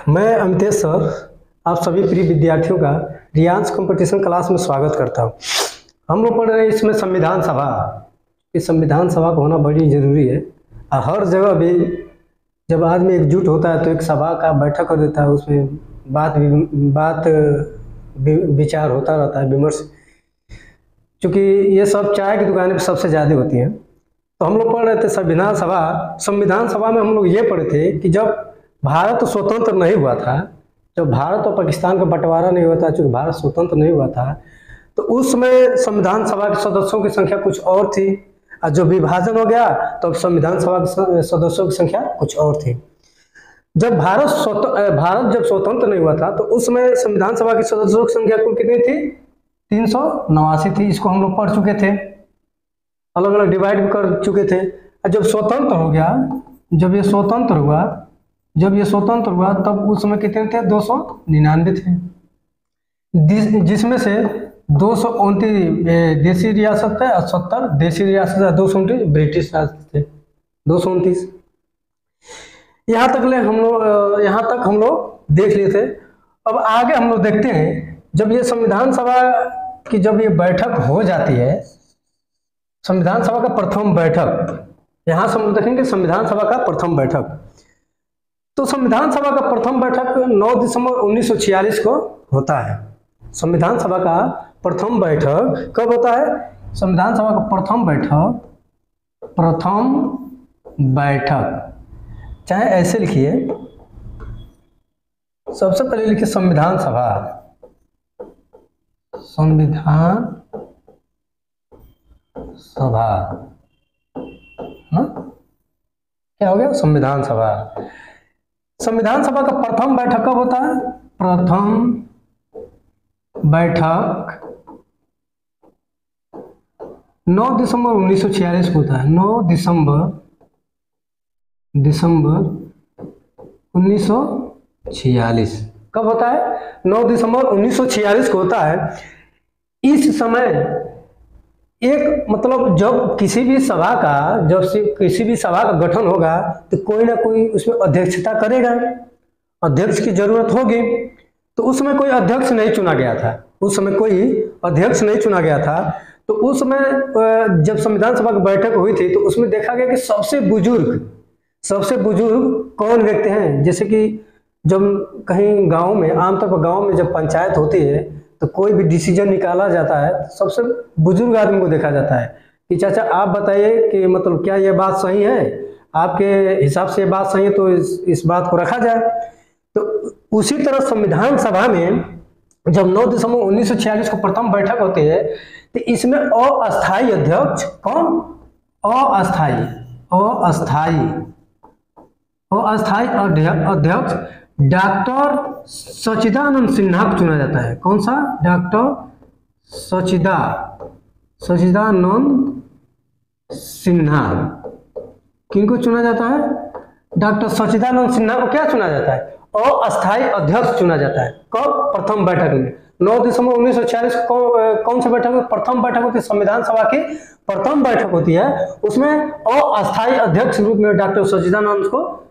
मैं अमितेश सर आप सभी प्रिय विद्यार्थियों का रियांस कंपटीशन क्लास में स्वागत करता हूँ। हम लोग पढ़ रहे हैं इसमें संविधान सभा। इस संविधान सभा को होना बड़ी ज़रूरी है। हर जगह भी जब आदमी एकजुट होता है तो एक सभा का बैठक कर देता है, उसमें बात विचार होता रहता है, विमर्श। चूँकि ये सब चाय की दुकानें पर सबसे ज़्यादा होती हैं, तो हम लोग पढ़ रहे थे संविधान सभा। संविधान सभा में हम लोग ये पढ़े थे कि जब भारत स्वतंत्र नहीं हुआ था, जब भारत और पाकिस्तान का बंटवारा नहीं हुआ था, चूँकि भारत स्वतंत्र नहीं हुआ था, तो उस समय संविधान सभा के सदस्यों की संख्या कुछ और थी, और जो विभाजन हो गया तो अब संविधान सभा के सदस्यों की संख्या कुछ और थी। जब भारत जब स्वतंत्र नहीं हुआ था तो उस समय संविधान सभा के सदस्यों की संख्या कुल कितनी थी? 389 थी। इसको हम लोग पढ़ चुके थे, अलग अलग डिवाइड कर चुके थे। जब स्वतंत्र हो गया, जब ये स्वतंत्र हुआ तब उस समय कितने थे? 299 थे, जिसमें से 229 देशी रियासत है और 70 देशी रियासत है, 229 ब्रिटिश रियासत थे, 229। यहाँ तक हम लोग देख लिए थे। अब आगे हम लोग देखते हैं, जब ये संविधान सभा की जब ये बैठक हो जाती है, संविधान सभा का प्रथम बैठक, यहाँ से हम लोग देखेंगे संविधान सभा का प्रथम बैठक। तो संविधान सभा का प्रथम बैठक 9 दिसंबर 1946 को होता है। संविधान सभा का प्रथम बैठक कब होता है? संविधान सभा का प्रथम बैठक चाहे ऐसे लिखिए, सबसे पहले लिखिए संविधान सभा। क्या हो गया? संविधान सभा। संविधान सभा का प्रथम बैठक कब होता है? प्रथम बैठक 9 दिसंबर 1946 को होता है। 9 दिसंबर 1946 कब होता है? 9 दिसंबर 1946 को होता है। इस समय एक मतलब जब किसी भी सभा का गठन होगा तो कोई ना कोई उसमें अध्यक्षता करेगा, अध्यक्ष की जरूरत होगी। तो उस समय कोई अध्यक्ष नहीं चुना गया था। तो उस समय जब संविधान सभा की बैठक हुई थी तो उसमें देखा गया कि सबसे बुजुर्ग कौन व्यक्ति हैं। जैसे कि जब कहीं गांव में, आमतौर पर गांव में जब पंचायत होती है तो कोई भी डिसीजन निकाला जाता है, सबसे बुजुर्ग आदमी को देखा जाता है कि चाचा आप बताइए कि मतलब क्या ये बात सही है, आपके हिसाब से ये बात सही है तो इस बात को रखा जाए। तो उसी तरह संविधान सभा में जब 9 दिसंबर 1946 को प्रथम बैठक होती है तो इसमें अस्थायी अध्यक्ष कौन? अस्थायी अध्यक्ष डॉक्टर सच्चिदानंद सिन्हा को चुना जाता है। कौन सा? डॉक्टर सच्चिदानंद सिन्हा। किनको चुना जाता है? डॉक्टर सच्चिदानंद सिन्हा को क्या चुना जाता है? अस्थायी अध्यक्ष चुना जाता है। कब? प्रथम बैठक में 9 दिसंबर 1946 को कौन सी बैठक में? प्रथम बैठक होती है, संविधान सभा की प्रथम बैठक होती है। उसमें अस्थायी अध्यक्ष रूप में डॉक्टर सच्चिदानंद को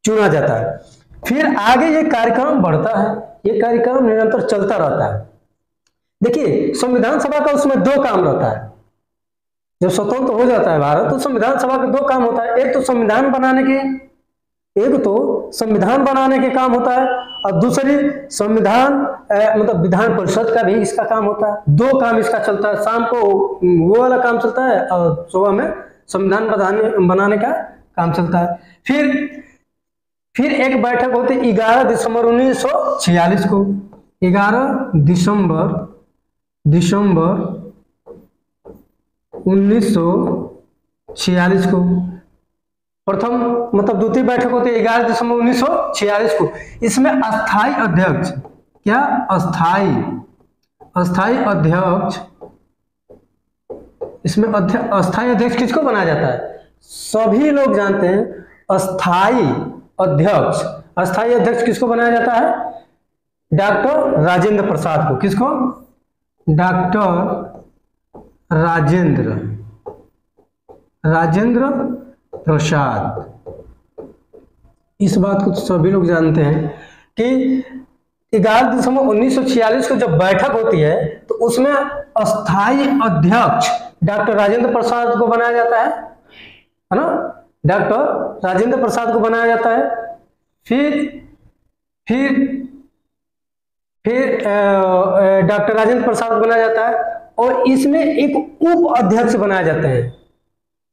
चुना जाता है। फिर आगे ये कार्यक्रम बढ़ता है, ये कार्यक्रम निरंतर चलता रहता है। देखिए संविधान सभा का उसमें 2 काम रहता है। जब स्वतंत्र हो जाता है भारत तो संविधान सभा के 2 काम होता है। एक तो संविधान बनाने के काम होता है, और दूसरी मतलब विधान परिषद का भी इसका काम होता है। 2 काम इसका चलता है। शाम को वो वाला काम चलता है और सुबह में संविधान बनाने का काम चलता है। फिर एक बैठक होती है 11 दिसंबर 1946 को। 11 दिसंबर 1946 को प्रथम मतलब द्वितीय बैठक होती है 11 दिसंबर 1946 को। इसमें अस्थायी अध्यक्ष अस्थायी अध्यक्ष किसको बनाया जाता है? सभी लोग जानते हैं अस्थायी अध्यक्ष किसको बनाया जाता है? डॉक्टर राजेंद्र प्रसाद को। किसको? डॉक्टर राजेंद्र प्रसाद। इस बात को तो सभी लोग जानते हैं कि 11 दिसंबर 1946 को जब बैठक होती है तो उसमें अस्थाई अध्यक्ष डॉक्टर राजेंद्र प्रसाद को बनाया जाता है ना, डॉक्टर राजेंद्र प्रसाद को बनाया जाता है। फिर डॉक्टर राजेंद्र प्रसाद को बनाया जाता है और इसमें एक उप अध्यक्ष बनाए जाते हैं।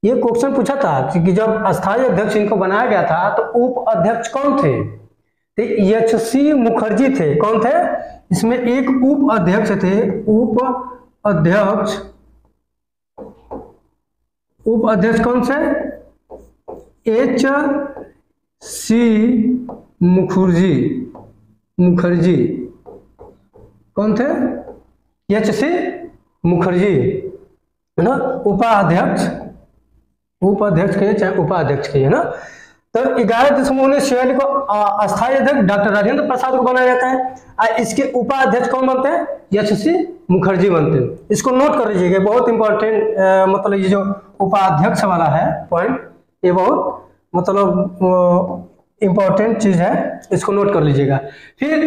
ये क्वेश्चन पूछा था कि जब अस्थायी अध्यक्ष इनको बनाया गया था तो उप अध्यक्ष कौन थे? तो एच.सी. मुखर्जी थे। कौन थे? इसमें एक उप अध्यक्ष थे, उप अध्यक्ष कौन से? एच.सी. मुखर्जी कौन थे? एच.सी. मुखर्जी है ना, उपाध्यक्ष कहिए चाहे उपाध्यक्ष कहिए ना। तो 11 दिसंबर 1946 को अस्थायी अध्यक्ष डॉक्टर राजेंद्र प्रसाद को बनाया जाता है और इसके उपाध्यक्ष कौन बनते हैं? एच.सी. मुखर्जी बनते हैं। इसको नोट कर लीजिएगा, बहुत इंपॉर्टेंट, मतलब ये जो उपाध्यक्ष वाला है पॉइंट, ये बहुत मतलब इंपॉर्टेंट चीज है, इसको नोट कर लीजिएगा। फिर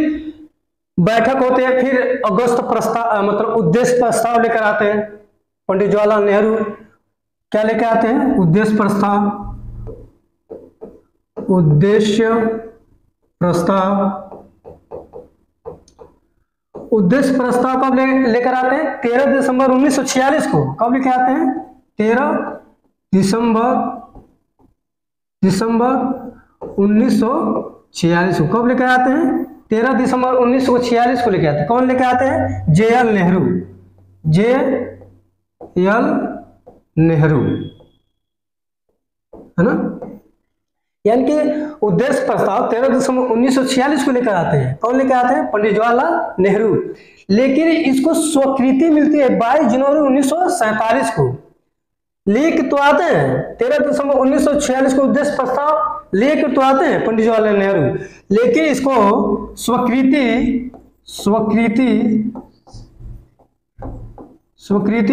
बैठक होते हैं, फिर अगस्त प्रस्ताव मतलब उद्देश्य प्रस्ताव लेकर आते हैं। पंडित जवाहरलाल नेहरू क्या लेकर आते हैं? उद्देश्य प्रस्ताव कब लेकर आते हैं? 13 दिसंबर 1946 को। कब लेकर आते हैं? 13 दिसंबर 1946 को। कब लेकर आते हैं? 13 दिसंबर 1946 को लेकर आते हैं। कौन लेकर आते हैं? जे.एल. नेहरू है ना। यानी कि उद्देश्य प्रस्ताव 13 दिसंबर 1946 को लेकर आते हैं। कौन लेकर आते हैं? पंडित जवाहरलाल नेहरू। लेकिन इसको स्वीकृति मिलती है 22 जनवरी 1947 को। लेकर तो आते हैं 13 दिसंबर 1946 को उद्देश्य प्रस्ताव लेकर तो आते हैं पंडित जवाहरलाल नेहरू, लेकिन इसको स्वीकृति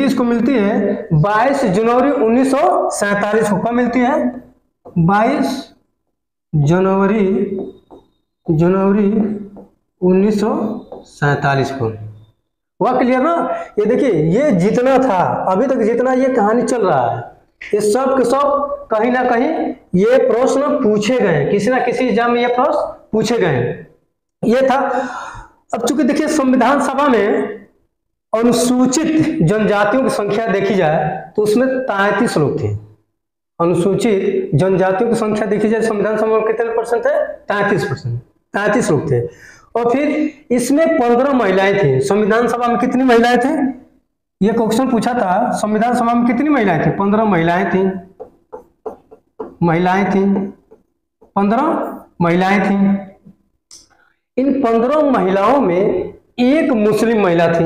इसको मिलती है 22 जनवरी 1947 को। कब मिलती है? 22 जनवरी 1947 को। वह क्लियर ना। ये देखिए, ये जितना था अभी तक, जितना ये कहानी चल रहा है, ये सब के सब कहीं ना कहीं ये प्रश्न पूछे गए, किसी ना किसी एग्जाम में ये प्रश्न पूछे गए। ये था। अब चूंकि देखिए संविधान सभा में अनुसूचित जनजातियों की संख्या देखी जाए तो उसमें 33 लोग थे। अनुसूचित जनजातियों की संख्या देखी जाए संविधान सभा में कितने परसेंट है? 33% लोग थे। और फिर इसमें 15 महिलाएं थी। संविधान सभा में कितनी महिलाएं थी? ये क्वेश्चन पूछा था, संविधान सभा में कितनी महिलाएं थी? 15 महिलाएं थी। 15 महिलाएं थी। इन 15 महिलाओं में एक मुस्लिम महिला थी।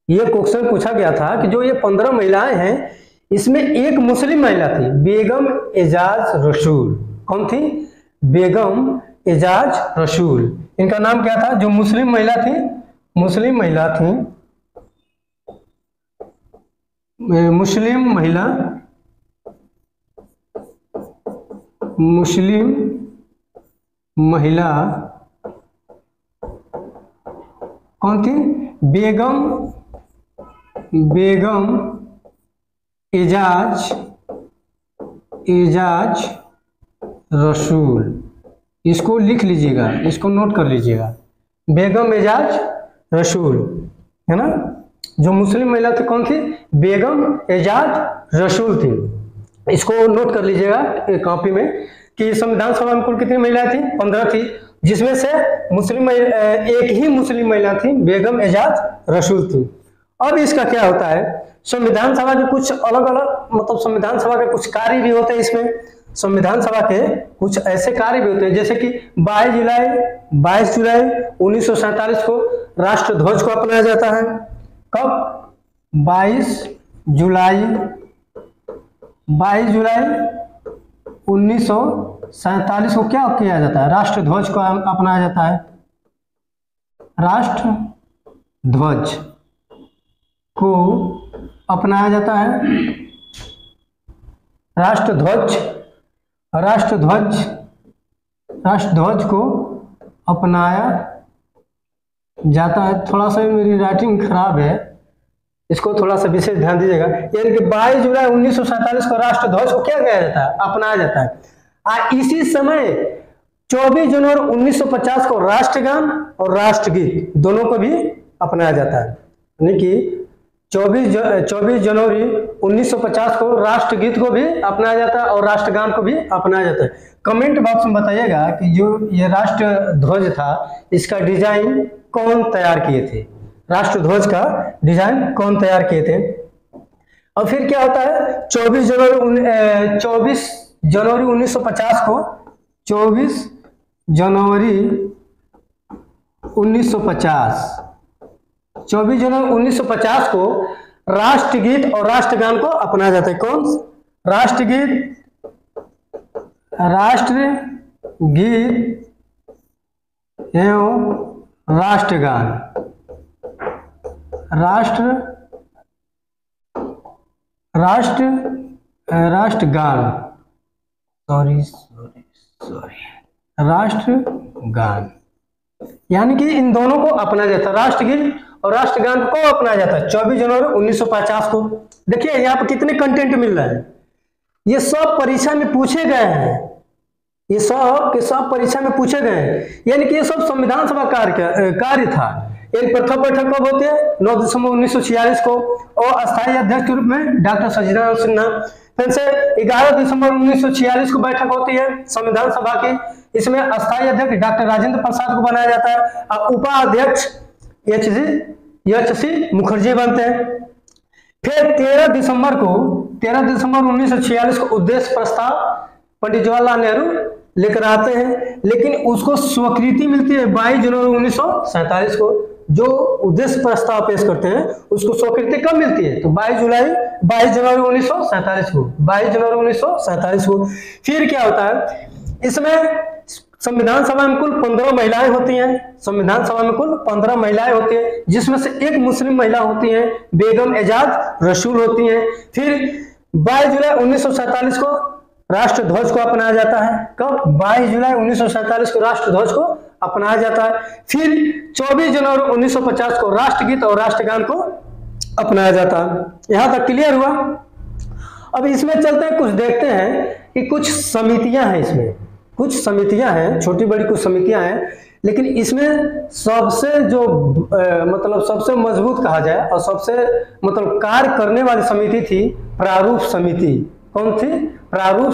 ये क्वेश्चन पूछा गया था कि जो ये 15 महिलाएं हैं, इसमें एक मुस्लिम महिला थी, बेगम एजाज रसूल। कौन थी? बेगम एजाज रसूल। इनका नाम क्या था? जो मुस्लिम महिला थी, मुस्लिम महिला कौन थी? बेगम एजाज रसूल। इसको लिख लीजिएगा, इसको नोट कर लीजिएगा। बेगम एजाज रसूल है ना। जो मुस्लिम महिला थी कौन थी? बेगम एजाज रसूल थी। इसको नोट कर लीजिएगा कॉपी में कि संविधान सभा में कुल कितनी महिलाएं थी? 15 थी, जिसमें से एक ही मुस्लिम महिला थी, बेगम एजाज रसूल थी। अब इसका क्या होता है? संविधान सभा के कुछ अलग अलग मतलब संविधान सभा के कुछ कार्य भी होते हैं। इसमें संविधान सभा के कुछ ऐसे कार्य भी होते हैं, जैसे कि 22 जुलाई 1947 को राष्ट्रध्वज को अपनाया जाता है। कब? 22 जुलाई 1947 को क्या किया जाता है? राष्ट्रध्वज को अपनाया जाता है। राष्ट्रध्वज को अपनाया जाता है। राष्ट्रध्वज को अपनाया जाता है। थोड़ा सा मेरी राइटिंग खराब है, इसको थोड़ा सा विशेष ध्यान दीजिएगा। यानी कि 22 जुलाई 1947 को राष्ट्र ध्वज को क्या किया जाता है, अपनाया जाता है। इसी समय 24 जनवरी 1950 को राष्ट्रगान और राष्ट्रगीत दोनों को भी अपनाया जाता है। यानी कि 24 जनवरी 1950 को राष्ट्रगीत को भी अपनाया जाता है और राष्ट्रगान को भी अपनाया जाता है। कमेंट बॉक्स में बताइएगा कि जो ये राष्ट्र ध्वज था इसका डिजाइन कौन तैयार किए थे, राष्ट्र ध्वज का डिजाइन कौन तैयार किए थे। और फिर क्या होता है, 24 जनवरी 1950 को 24 जनवरी 1950 को राष्ट्रगीत और राष्ट्रगान को अपनाया जाता है। कौन? राष्ट्रगीत एवं राष्ट्रगान, राष्ट्रगान, यानी कि इन दोनों को अपनाया जाता है। राष्ट्रगीत और राष्ट्रगान को अपनाया जाता है 24 जनवरी 1950 को। देखिए यहाँ पर कितने कंटेंट मिल रहे हैं, ये सब परीक्षा में पूछे गए हैं, ये सब के सब परीक्षा में पूछे गए हैं। यानी कि ये सब संविधान सभा कार्य था। एक प्रथम बैठक कब होती है, 9 दिसंबर 1946 को, और अस्थायी अध्यक्ष के रूप में डॉक्टर सचिदानंद सिन्हा। फिर से 11 दिसंबर 1946 को बैठक होती है संविधान सभा की, इसमें अस्थायी अध्यक्ष डॉक्टर राजेंद्र प्रसाद को बनाया जाता है और उपाध्यक्ष एच सी मुखर्जी बनते हैं। फिर 13 दिसंबर 1946 को उद्देश्य प्रस्ताव पंडित जवाहरलाल नेहरू लेकर आते हैं, लेकिन उसको स्वीकृति मिलती है 22 जनवरी 1947 को। जो उद्देश्य प्रस्ताव पेश करते हैं उसको स्वीकृति कब मिलती है, तो 22 जनवरी 1947 को, 22 जनवरी 1947 को। फिर क्या होता है, इसमें संविधान सभा में कुल 15 महिलाएं होती हैं, संविधान सभा में कुल 15 महिलाएं होती हैं, जिसमें से एक मुस्लिम महिला होती हैं, बेगम एजाज रसूल होती हैं। फिर 22 जुलाई 1947 को राष्ट्र ध्वज को अपनाया जाता है। कब? 22 जुलाई 1947 को राष्ट्र ध्वज को अपनाया जाता है। फिर 24 जनवरी 1950 को राष्ट्रगीत और राष्ट्रगान को अपनाया जाता है। यहां तक क्लियर हुआ। अब इसमें चलते हैं, कुछ देखते हैं कि कुछ समितियां हैं, इसमें कुछ समितियां हैं, छोटी बड़ी कुछ समितियां हैं, लेकिन इसमें सबसे जो मतलब सबसे मजबूत कहा जाए और सबसे मतलब कार्य करने वाली समिति थी प्रारूप समिति। कौन थी? प्रारूप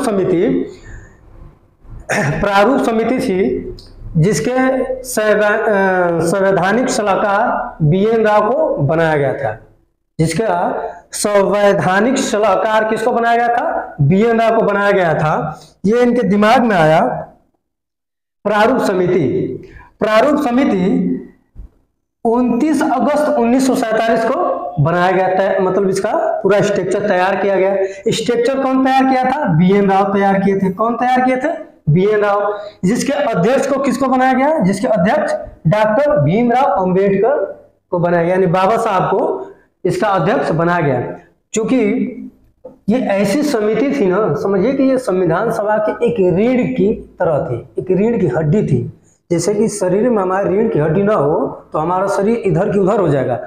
समिति थी, जिसके संवैधानिक सलाहकार BN राव को बनाया गया था। जिसका संवैधानिक सलाहकार किसको बनाया गया था? BN राव को बनाया गया था। ये इनके दिमाग में आया। प्रारूप समिति 29 अगस्त 1947 को बनाया गया था, मतलब इसका पूरा स्ट्रक्चर तैयार किया गया। स्ट्रक्चर कौन तैयार किया था? BN राव तैयार किए थे। कौन तैयार किए थे? BN राव। जिसके अध्यक्ष को किसको बनाया गया? जिसके अध्यक्ष डॉक्टर भीमराव अंबेडकर को बनाया गया, यानी बाबा साहब को इसका अध्यक्ष बनाया गया। क्योंकि ये ऐसी समिति थी ना, समझिए कि ये संविधान सभा की एक रीढ़ की तरह थी, एक रीढ़ की हड्डी थी। जैसे कि शरीर में हमारे रीढ़ की हड्डी ना हो तो हमारा शरीर इधर की उधर हो जाएगा,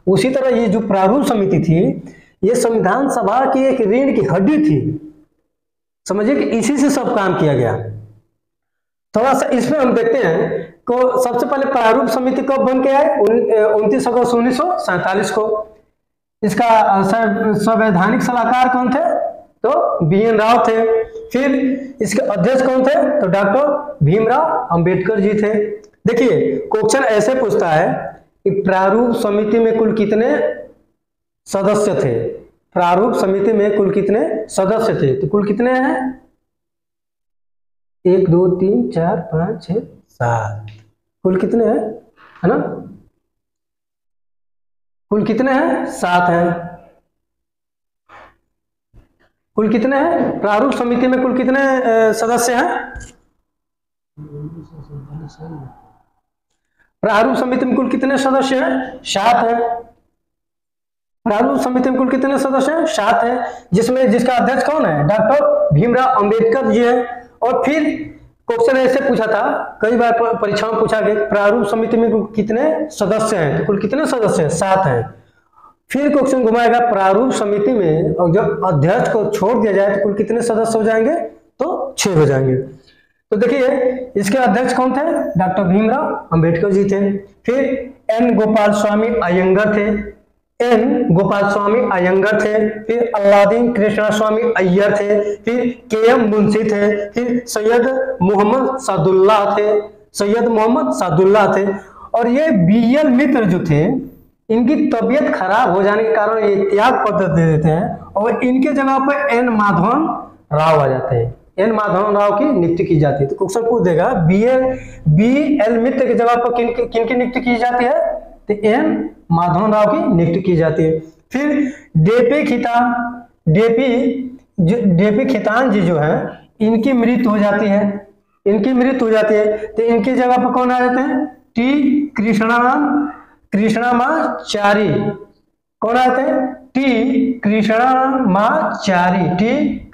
उसी तरह ये जो प्रारूप समिति थी ये संविधान सभा की एक रीढ़ की हड्डी थी। समझिए कि इसी से सब काम किया गया। थोड़ा सा इसमें हम देखते हैं को सबसे पहले प्रारूप समिति कब बन के आए? 29 अगस्त 1947 को। इसका संवैधानिक सलाहकार कौन थे? तो BN राव थे। फिर इसके अध्यक्ष कौन थे? तो डॉक्टर भीमराव अंबेडकर जी थे। देखिए क्वेश्चन ऐसे पूछता है कि प्रारूप समिति में कुल कितने सदस्य थे? प्रारूप समिति में कुल कितने सदस्य थे? तो कुल कितने हैं? 1 2 3 4 5 6 7। कुल कितने हैं, है ना? कुल कितने हैं? 7 हैं। कुल कितने हैं प्रारूप समिति में? कुल कितने सदस्य हैं? प्रारूप समिति में कुल कितने सदस्य हैं? 7 हैं। प्रारूप समिति में कुल कितने सदस्य हैं? 7 हैं, जिसमें जिसका अध्यक्ष कौन है? डॉक्टर भीमराव अंबेडकर जी है। और फिर क्वेश्चन ऐसे पूछा था, कई बार परीक्षा में पूछा गया प्रारूप समिति में कुल कितने सदस्य हैं, तो कुल कितने सदस्य हैं, 7 हैं। फिर क्वेश्चन घुमाएगा प्रारूप समिति में और जब अध्यक्ष को छोड़ दिया जाए तो कुल कितने सदस्य हो जाएंगे, तो 6 हो जाएंगे। तो देखिए इसके अध्यक्ष कौन थे, डॉक्टर भीमराव अंबेडकर जी थे। फिर एन गोपाल स्वामी अयंगर थे, एन गोपाल स्वामी अयंगर थे। फिर अल्लादीन कृष्णा स्वामी अय्यर थे। फिर के एम मुंशी थे। फिर सैयद मोहम्मद सादुल्लाह थे, सैयद मोहम्मद सादुल्लाह थे। और ये बी एल मित्र जो थे, इनकी तबीयत खराब हो जाने के कारण ये त्याग पत्र दे देते हैं और इनके जगह पर एन माधवन राव आ जाते हैं, एन माधवन राव की नियुक्ति की जाती है। तो क्वेश्चन पूछ देगा बी एल मित्र की जगह पर किन की नियुक्ति की जाती है, तो एन माधवन राव की नियुक्ति की जाती है। फिर डेपी खितान जी जो है, इनकी मृत्यु हो जाती है, इनकी मृत्यु हो जाती है। तो इनकी जगह पर कौन आ जाते हैं, टी कृष्णामाचारी। कौन आते हैं, टी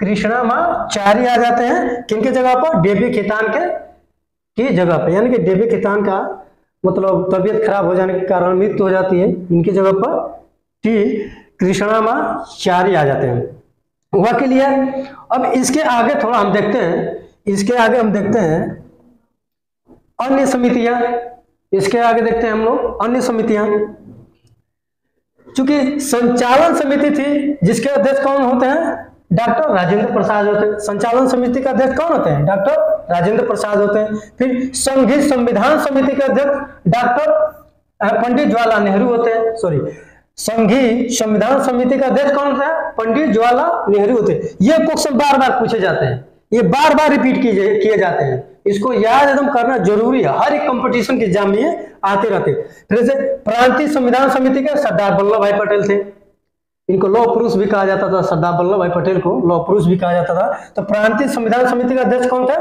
कृष्णामाचारी आ जाते हैं किनके जगह पर, डेपी खितान की जगह पर। यानी कि डेपी खितान का मतलब तबीयत खराब हो जाने के कारण मृत्यु हो जाती है, इनकी जगह पर टी कृष्णामाचारी आ जाते हैं। हुआ के लिए अब इसके आगे थोड़ा हम देखते हैं, इसके आगे हम देखते हैं अन्य समितियां। इसके आगे देखते हैं हम लोग अन्य समितियां। चूंकि संचालन समिति थी जिसके अध्यक्ष कौन होते हैं, डॉक्टर राजेंद्र प्रसाद होते हैं। संचालन समिति का अध्यक्ष कौन होते हैं, डॉक्टर राजेंद्र प्रसाद होते हैं। फिर संघीय संविधान समिति के अध्यक्ष डॉक्टर पंडित जवाहरलाल नेहरू होते हैं। सॉरी, संघीय संविधान समिति का अध्यक्ष कौन होता है, पंडित जवाहरलाल नेहरू होते हैं। ये क्वेश्चन बार बार पूछे जाते हैं, ये बार बार रिपीट किए जाते हैं, इसको याद एकदम करना जरूरी है, हर एक कंपटीशन के एग्जाम में आते रहते। फिर से प्रांतीय संविधान समिति के सरदार वल्लभ भाई पटेल थे, इनको लौह पुरुष भी कहा जाता था, सरदार वल्लभ भाई पटेल को लौह पुरुष भी कहा जाता था। तो प्रांतीय संविधान समिति का अध्यक्ष कौन थे,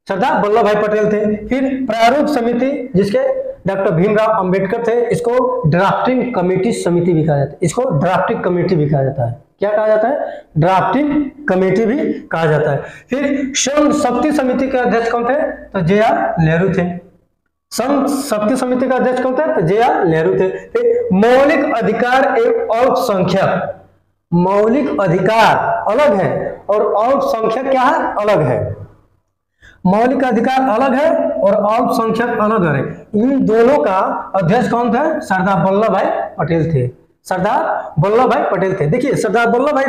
सरदार वल्लभ भाई पटेल थे। फिर प्रारूप समिति जिसके डॉक्टर भीमराव अंबेडकर थे, इसको ड्राफ्टिंग कमेटी समिति भी कहा जाता है, इसको ड्राफ्टिंग कमेटी भी कहा जाता है। क्या कहा जाता है, ड्राफ्टिंग कमेटी भी कहा जाता है। फिर संघ शक्ति समिति के अध्यक्ष कौन थे, तो जे.आर. नेहरू थे। संघ शक्ति समिति का अध्यक्ष कौन थे, तो जे.आर. नेहरू थे। फिर मौलिक अधिकार एवं अल्पसंख्यक, मौलिक अधिकार अलग है और अल्पसंख्यक क्या है, अलग है। मौलिक अधिकार अलग है और अल्पसंख्यक अलग है। इन दोनों का अध्यक्ष कौन थे, सरदार वल्लभ भाई पटेल थे, सरदार वल्लभ भाई पटेल थे। देखिए सरदार वल्लभ भाई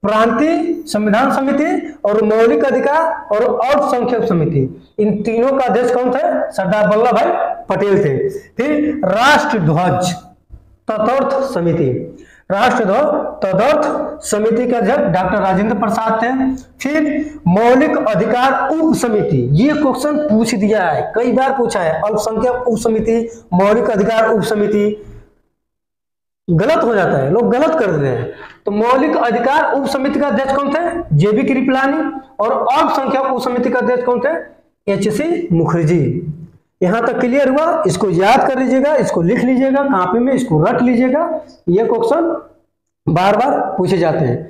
प्रांतीय संविधान समिति और मौलिक अधिकार और अल्पसंख्यक समिति, इन तीनों का अध्यक्ष कौन थे, सरदार वल्लभ भाई पटेल थे। फिर राष्ट्र ध्वज तदर्थ समिति, राष्ट्रध्वज तदर्थ समिति के अध्यक्ष डॉक्टर राजेंद्र प्रसाद थे। फिर मौलिक अधिकार उप समिति, ये क्वेश्चन पूछ दिया है, कई बार पूछा है, अल्पसंख्यक उप समिति, मौलिक अधिकार उप समिति, गलत हो जाता है, लोग गलत कर देते हैं। तो मौलिक अधिकार उप समिति का अध्यक्ष कौन थे, जेबी कृपलानी। और अल्पसंख्यक उप समिति का अध्यक्ष कौन थे, एच.सी. मुखर्जी। यहां तक क्लियर हुआ, इसको याद कर लीजिएगा, इसको लिख लीजिएगा कॉपी में, इसको रट लीजिएगा, ये क्वेश्चन बार बार पूछे जाते हैं।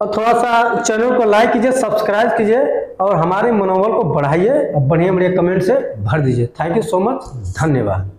और थोड़ा सा चैनल को लाइक कीजिए, सब्सक्राइब कीजिए और हमारे मनोबल को बढ़ाइए और बढ़िया बढ़िया कमेंट से भर दीजिए। थैंक यू सो मच, धन्यवाद।